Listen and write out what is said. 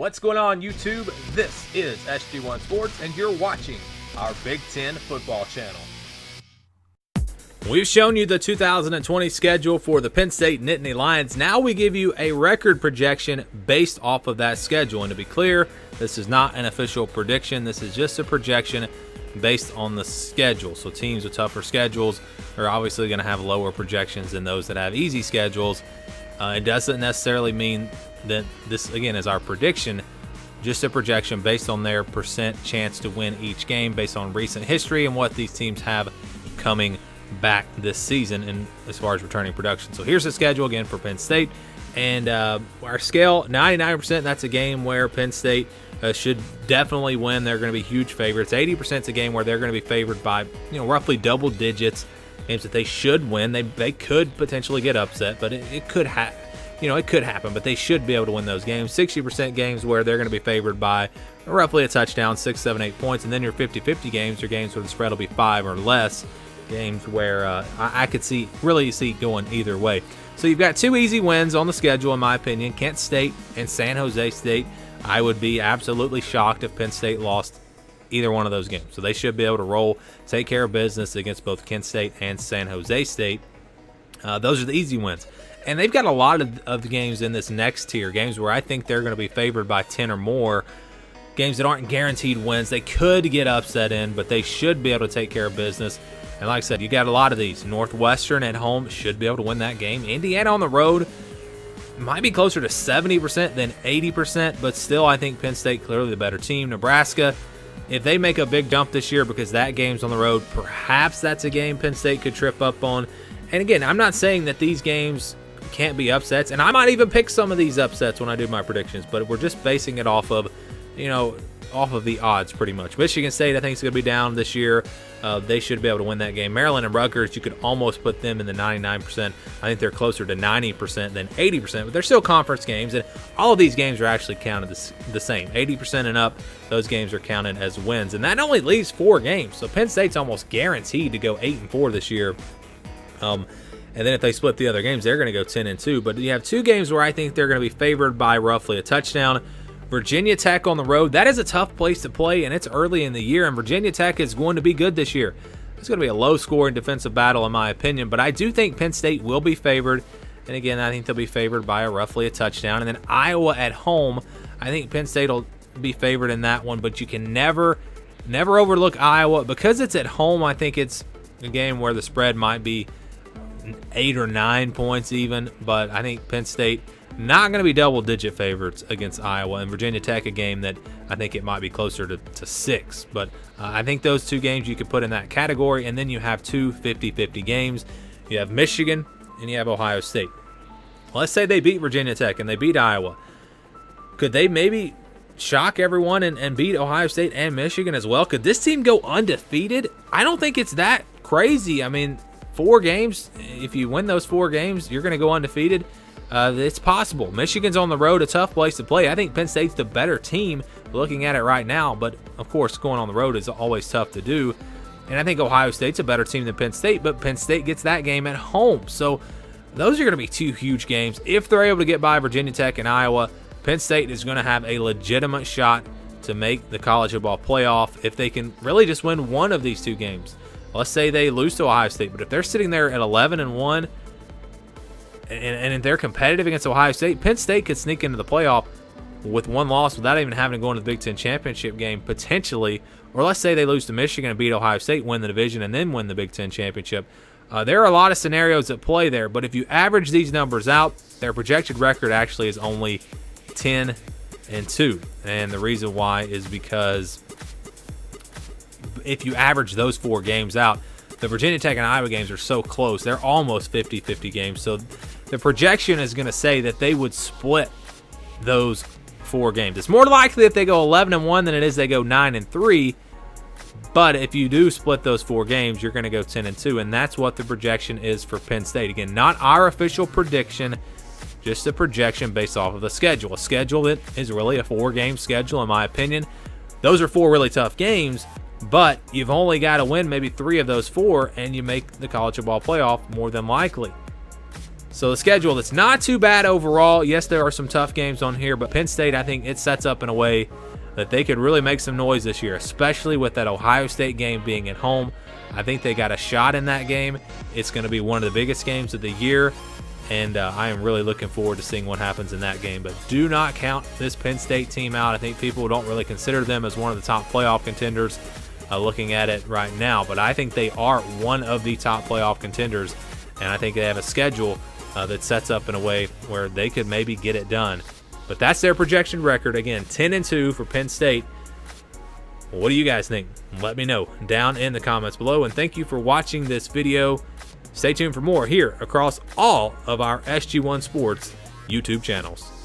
What's going on, YouTube? This is SG1 Sports, and you're watching our Big Ten football channel. We've shown you the 2020 schedule for the Penn State Nittany Lions. Now we give you a record projection based off of that schedule. And to be clear, this is not an official prediction. This is just a projection based on the schedule. So teams with tougher schedules are obviously going to have lower projections than those that have easy schedules. It doesn't necessarily mean that this, again, is our prediction, just a projection based on their percent chance to win each game based on recent history and what these teams have coming back this season and as far as returning production. So here's the schedule again for Penn State, and our scale 99%, that's a game where Penn State should definitely win. They're going to be huge favorites. 80% is a game where they're going to be favored by roughly double digits, games that they should win. They could potentially get upset, but it could it could happen, but they should be able to win those games. 60% games where they're going to be favored by roughly a touchdown, 6, 7, 8 points, and then your 50-50 games are games where the spread will be 5 or less. Games where I could really see going either way. So you've got two easy wins on the schedule, in my opinion, Kent State and San Jose State. I would be absolutely shocked if Penn State lost either one of those games. So they should be able to roll, take care of business against both Kent State and San Jose State. Those are the easy wins. And they've got a lot of the games in this next tier, games where I think they're going to be favored by 10 or more, games that aren't guaranteed wins. They could get upset in, but they should be able to take care of business. And like I said, you got a lot of these. Northwestern at home should be able to win that game. Indiana on the road might be closer to 70% than 80%, but still I think Penn State clearly the better team. Nebraska, if they make a big jump this year because that game's on the road, perhaps that's a game Penn State could trip up on. And again, I'm not saying that these games can't be upsets, and I might even pick some of these upsets when I do my predictions, but we're just basing it off of, off of the odds pretty much. Michigan State, I think, is going to be down this year. They should be able to win that game. Maryland and Rutgers, you could almost put them in the 99%. I think they're closer to 90% than 80%, but they're still conference games, and all of these games are actually counted the same. 80% and up, those games are counted as wins, and that only leaves 4 games. So Penn State's almost guaranteed to go 8-4 this year. And then if they split the other games, they're going to go 10-2. But you have 2 games where I think they're going to be favored by roughly a touchdown. Virginia Tech on the road, that is a tough place to play, and it's early in the year, and Virginia Tech is going to be good this year. It's going to be a low-scoring defensive battle, in my opinion, but I do think Penn State will be favored. And again, I think they'll be favored by roughly a touchdown. And then Iowa at home, I think Penn State will be favored in that one, but you can never overlook Iowa. Because it's at home, I think it's a game where the spread might be 8 or 9 points even, but I think Penn State not going to be double-digit favorites against Iowa, and Virginia Tech a game that I think it might be closer to 6. But I think those 2 games you could put in that category, and then you have 2 50-50 games. You have Michigan and you have Ohio State. Let's say they beat Virginia Tech and they beat Iowa. Could they maybe shock everyone and beat Ohio State and Michigan as well? Could this team go undefeated? I don't think it's that crazy. I mean, 4 games, if you win those 4 games, you're going to go undefeated. It's possible. Michigan's on the road, a tough place to play. I think Penn State's the better team looking at it right now, but of course going on the road is always tough to do. And I think Ohio State's a better team than Penn State, but Penn State gets that game at home. So those are going to be 2 huge games. If they're able to get by Virginia Tech and Iowa, Penn State is going to have a legitimate shot to make the college football playoff if they can really just win one of these 2 games. Let's say they lose to Ohio State, but if they're sitting there at 11-1 and they're competitive against Ohio State, Penn State could sneak into the playoff with 1 loss without even having to go into the Big Ten championship game potentially. Or let's say they lose to Michigan and beat Ohio State, win the division, and then win the Big Ten championship. There are a lot of scenarios at play there, but if you average these numbers out, their projected record actually is only 10-2. And the reason why is because if you average those 4 games out, the Virginia Tech and Iowa games are so close. They're almost 50-50 games. So the projection is going to say that they would split those 4 games. It's more likely if they go 11-1 than it is they go 9-3. But if you do split those 4 games, you're going to go 10-2. And that's what the projection is for Penn State. Again, not our official prediction, just a projection based off of the schedule. A schedule that is really a 4-game schedule, in my opinion. Those are 4 really tough games. But you've only got to win maybe 3 of those 4, and you make the college football playoff more than likely. So the schedule, that's not too bad overall. Yes, there are some tough games on here, but Penn State, I think it sets up in a way that they could really make some noise this year, especially with that Ohio State game being at home. I think they got a shot in that game. It's going to be one of the biggest games of the year, and I am really looking forward to seeing what happens in that game. But do not count this Penn State team out. I think people don't really consider them as one of the top playoff contenders looking at it right now, but I think they are one of the top playoff contenders, and I think they have a schedule that sets up in a way where they could maybe get it done. But that's their projection record. Again, 10-2 for Penn State. What do you guys think? Let me know down in the comments below, and thank you for watching this video. Stay tuned for more here across all of our SG1 Sports YouTube channels.